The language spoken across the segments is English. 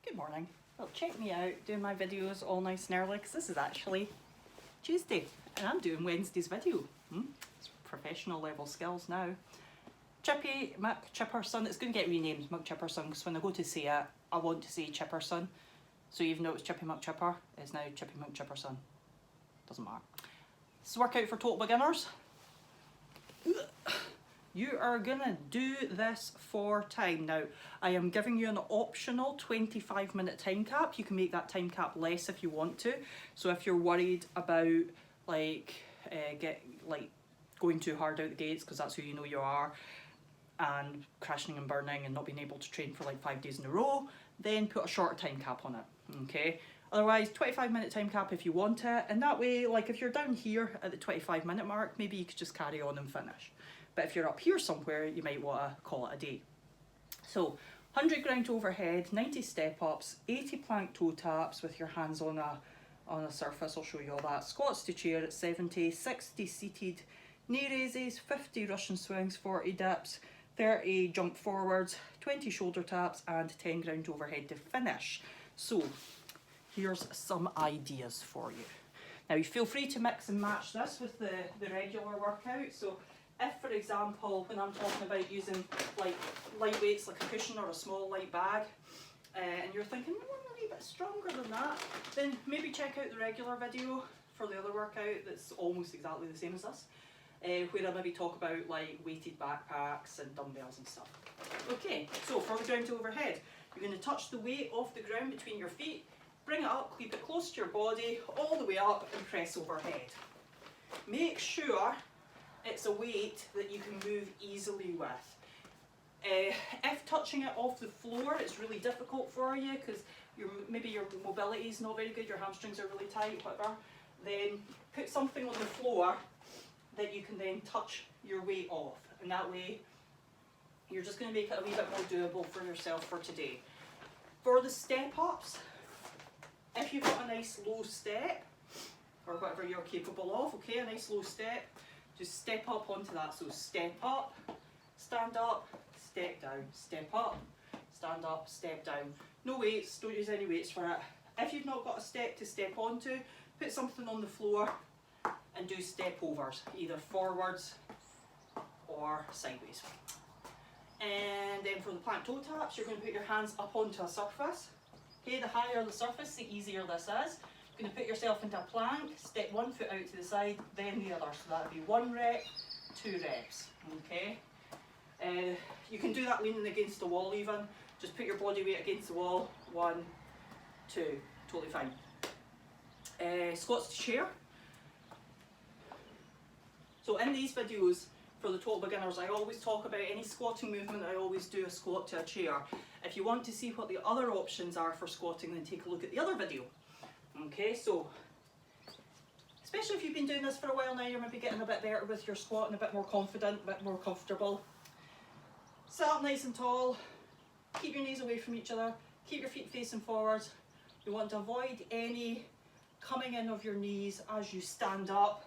Good morning. Well, check me out doing my videos all nice and early because this is actually Tuesday and I'm doing Wednesday's video. It's professional level skills now. Chippy McChipperson, it's going to get renamed McChipperson because when I go to say it, I want to say Chipperson. So even though it's Chippy McChipper, it's now Chippy McChipperson. Doesn't matter. It's a workout for total beginners. You are gonna do this for time. Now, I am giving you an optional 25-minute time cap. You can make that time cap less if you want to. So if you're worried about going too hard out the gates, because that's who you know you are, and crashing and burning and not being able to train for like 5 days in a row, then put a shorter time cap on it, okay? Otherwise, 25-minute time cap if you want it, and that way, like if you're down here at the 25-minute mark, maybe you could just carry on and finish. But if you're up here somewhere, you might want to call it a day. So 100 ground overhead, 90 step ups, 80 plank toe taps with your hands on a surface. I'll show you all that. Squats to chair at 70, 60 seated knee raises, 50 Russian swings, 40 dips, 30 jump forwards, 20 shoulder taps, and 10 ground overhead to finish. So here's some ideas for you. Now you feel free to mix and match this with the regular workout. So if, for example, when I'm talking about using like light weights like a cushion or a small light bag, and you're thinking, I'm a wee bit stronger than that, then maybe check out the regular video for the other workout that's almost exactly the same as this, where I maybe talk about like weighted backpacks and dumbbells and stuff. Okay, so for the ground to overhead, you're going to touch the weight off the ground between your feet, bring it up, keep it close to your body, all the way up and press overhead. Make sure it's a weight that you can move easily with. If touching it off the floor, it's really difficult for you because maybe your mobility is not very good, your hamstrings are really tight, whatever, then put something on the floor that you can then touch your weight off, and that way you're just going to make it a wee bit more doable for yourself for today. For the step ups, if you've got a nice low step, or whatever you're capable of, okay, a nice low step, just step up onto that. So step up, stand up, step down, step up, stand up, step down. No weights, don't use any weights for it. If you've not got a step to step onto, put something on the floor and do step overs, either forwards or sideways. And then for the plank toe taps, you're going to put your hands up onto a surface. Okay, the higher the surface, the easier this is. You're going to put yourself into a plank, step one foot out to the side, then the other. So that would be 1 rep, 2 reps, okay? You can do that leaning against the wall even. Just put your body weight against the wall, 1, 2, totally fine. Squats to chair. So in these videos, for the total beginners, I always talk about any squatting movement, I always do a squat to a chair. If you want to see what the other options are for squatting, then take a look at the other video. Okay, so especially if you've been doing this for a while now, you're maybe getting a bit better with your squat and a bit more confident, a bit more comfortable. Sit up nice and tall, keep your knees away from each other, keep your feet facing forwards. You want to avoid any coming in of your knees as you stand up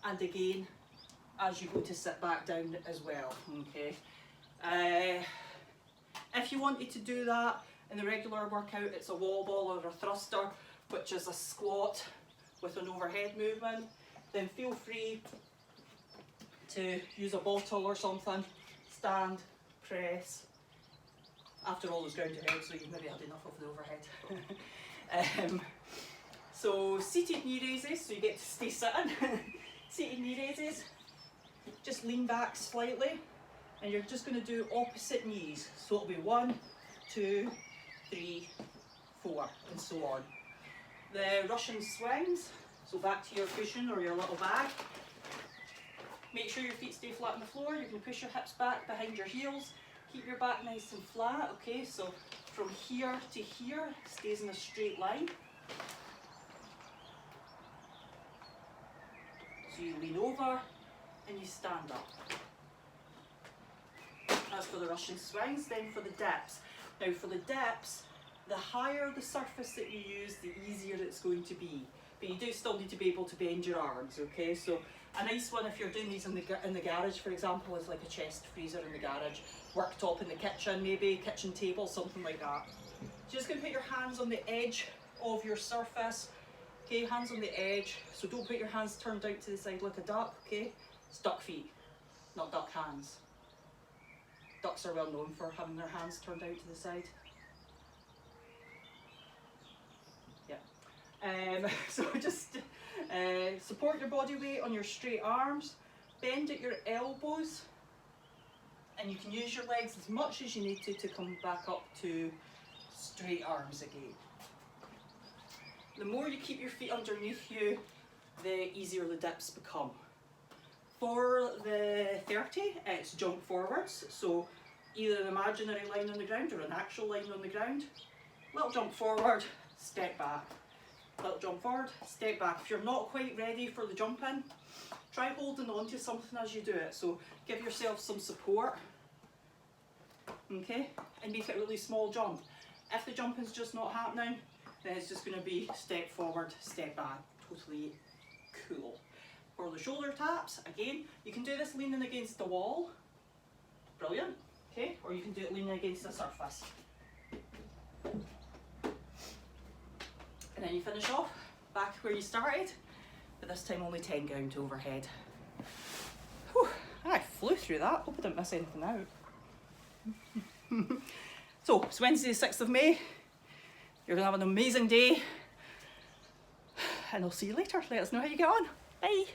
and again as you go to sit back down as well, okay? If you wanted to do that in the regular workout, it's a wall ball or a thruster, which is a squat with an overhead movement, then feel free to use a bottle or something, stand, press, after all those ground ahead, so you've maybe had enough of the overhead. So seated knee raises, so you get to stay sitting. Seated knee raises, just lean back slightly, and you're just going to do opposite knees, so it'll be 1, 2, 3, 4, and so on. The Russian swings, so back to your cushion or your little bag. Make sure your feet stay flat on the floor. You can push your hips back behind your heels. Keep your back nice and flat, okay? So from here to here, stays in a straight line. So you lean over and you stand up. That's for the Russian swings. Then for the dips. Now for the dips, the higher the surface that you use, the easier it's going to be. But you do still need to be able to bend your arms, okay? So A nice one if you're doing these in the garage, for example, is like a chest freezer in the garage, worktop in the kitchen, maybe kitchen table, something like that. Just going to put your hands on the edge of your surface. Okay, hands on the edge. So don't put your hands turned out to the side like a duck. Okay, it's duck feet, not duck hands. Ducks are well known for having their hands turned out to the side. Yeah. So just support your body weight on your straight arms, bend at your elbows, and you can use your legs as much as you need to come back up to straight arms again. The more you keep your feet underneath you, the easier the dips become. For the 30, it's jump forwards, so either an imaginary line on the ground or an actual line on the ground. Little jump forward, step back. Little jump forward, step back. If you're not quite ready for the jump in, try holding on to something as you do it. So give yourself some support, okay, and make it a really small jump. If the jumping's just not happening, then it's just going to be step forward, step back, totally cool. For the shoulder taps, again, you can do this leaning against the wall, brilliant, okay, or you can do it leaning against the surface. And then you finish off back where you started, but this time only 10 count overhead. Whew, I flew through that, hope I didn't miss anything out. So, it's Wednesday the 6th of May, you're going to have an amazing day, and I'll see you later. Let us know how you get on. Bye!